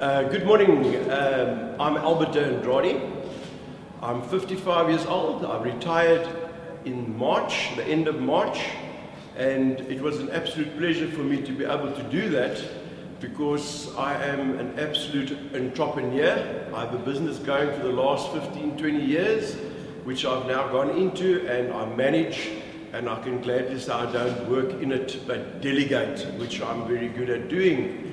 Good morning. I'm Andrade. I'm 55 years old. I retired in March, the end of March, and it was an absolute pleasure for me to be able to do that because I am an absolute entrepreneur. I have a business going for the last 15, 20 years, which I've now gone into, and I manage, and I can gladly say I don't work in it but delegate, which I'm very good at doing.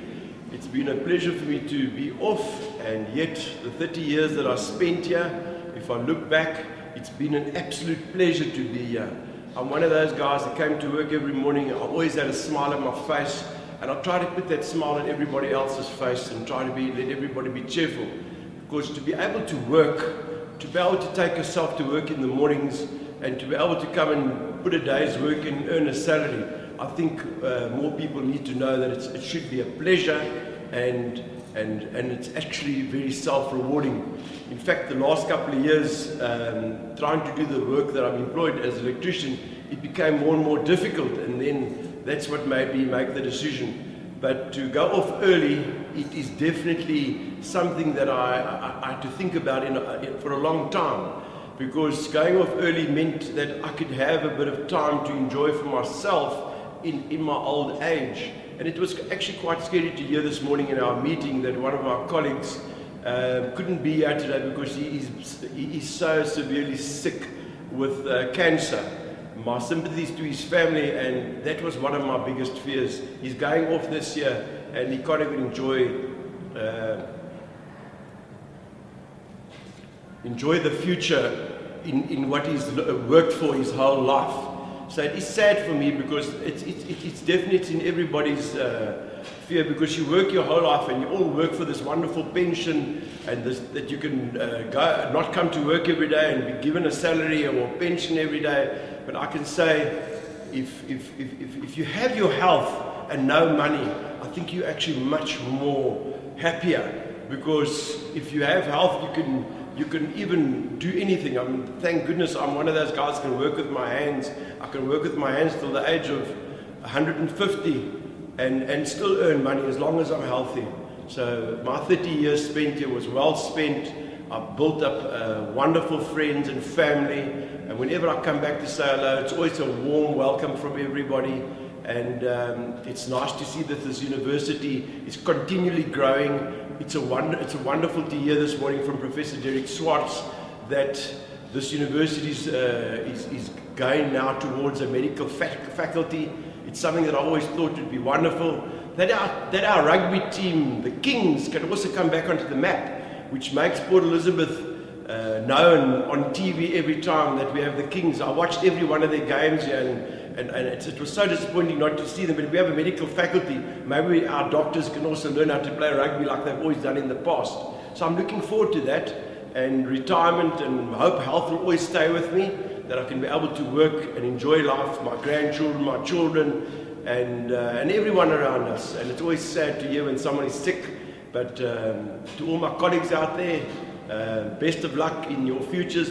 It's been a pleasure for me to be off, and yet the 30 years that I spent here, if I look back, it's been an absolute pleasure to be here. I'm one of those guys that came to work every morning. I always had a smile on my face, and I try to put that smile on everybody else's face and try to let everybody be cheerful. Because to be able to work, to be able to take yourself to work in the mornings, and to be able to come and put a day's work and earn a salary, I think more people need to know that it should be a pleasure, and it's actually very self-rewarding. In fact, the last couple of years, trying to do the work that I'm employed as an electrician, it became more and more difficult, and then that's what made me make the decision. But to go off early, it is definitely something that I had to think about for a long time, because going off early meant that I could have a bit of time to enjoy for myself in my old age. And it was actually quite scary to hear this morning in our meeting that one of our colleagues couldn't be here today because he is so severely sick with cancer. My sympathies to his family, and that was one of my biggest fears. He's going off this year and he can't even enjoy the future in what he's worked for his whole life. So it is sad for me because it's definitely in everybody's fear, because you work your whole life and you all work for this wonderful pension, and that you can not come to work every day and be given a salary or a pension every day. But I can say, if you have your health and no money, I think you're actually much more happier, because if you have health, you can even do anything. I mean, thank goodness I'm one of those guys who can work with my hands. I can work with my hands till the age of 150 and still earn money as long as I'm healthy. So my 30 years spent here was well spent. I've built up wonderful friends and family, and whenever I come back to say hello, it's always a warm welcome from everybody. And it's nice to see that this university is continually growing. It's wonderful to hear this morning from Professor Derek Swartz that this university is going now towards a medical faculty. It's something that I always thought would be wonderful. That our rugby team, the Kings, can also come back onto the map, which makes Port Elizabeth known on TV every time that we have the Kings. I watched every one of their games here, and it was so disappointing not to see them. But if we have a medical faculty, maybe our doctors can also learn how to play rugby like they've always done in the past. So I'm looking forward to that, and retirement, and hope health will always stay with me, that I can be able to work and enjoy life, my grandchildren, my children, and everyone around us. And it's always sad to hear when someone is sick. But to all my colleagues out there, best of luck in your futures,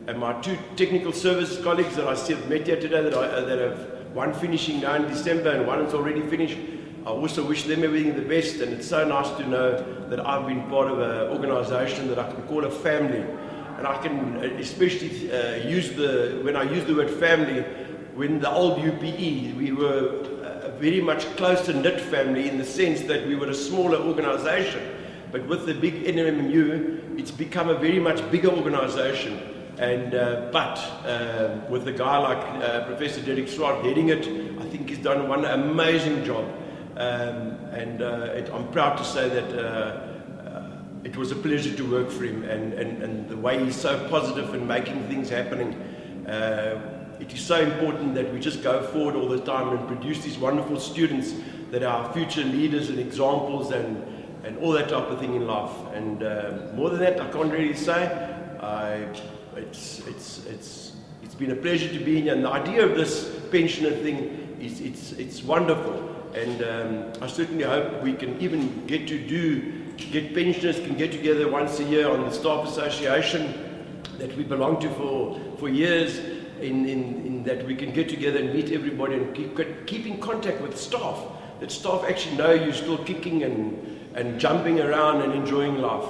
and my two technical services colleagues that I met here today, that have one finishing now in December and one is already finished. I also wish them everything the best, and it's so nice to know that I've been part of an organization that I can call a family. And I can especially when I use the word family, when the old UPE, we were a very much closer knit family, in the sense that we were a smaller organization. But with the big NMMU, it's become a very much bigger organization. And but with a guy like Professor Derek Swart heading it, I think he's done one amazing job. I'm proud to say that it was a pleasure to work for him, and the way he's so positive in making things happening. It is so important that we just go forward all the time and produce these wonderful students that are our future leaders and examples, and all that type of thing in life. And more than that, I can't really say. It's been a pleasure to be here, and the idea of this pensioner thing it's wonderful. And I certainly hope we can even get pensioners can get together once a year on the staff association that we belong to for years, in that we can get together and meet everybody and keep in contact with staff, that staff actually know you're still kicking and jumping around and enjoying life.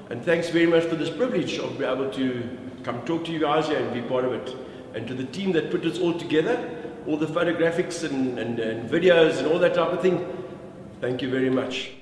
And thanks very much for this privilege of being able to come talk to you guys here and be part of it. And to the team that put this all together, all the photographics and videos and all that type of thing, thank you very much.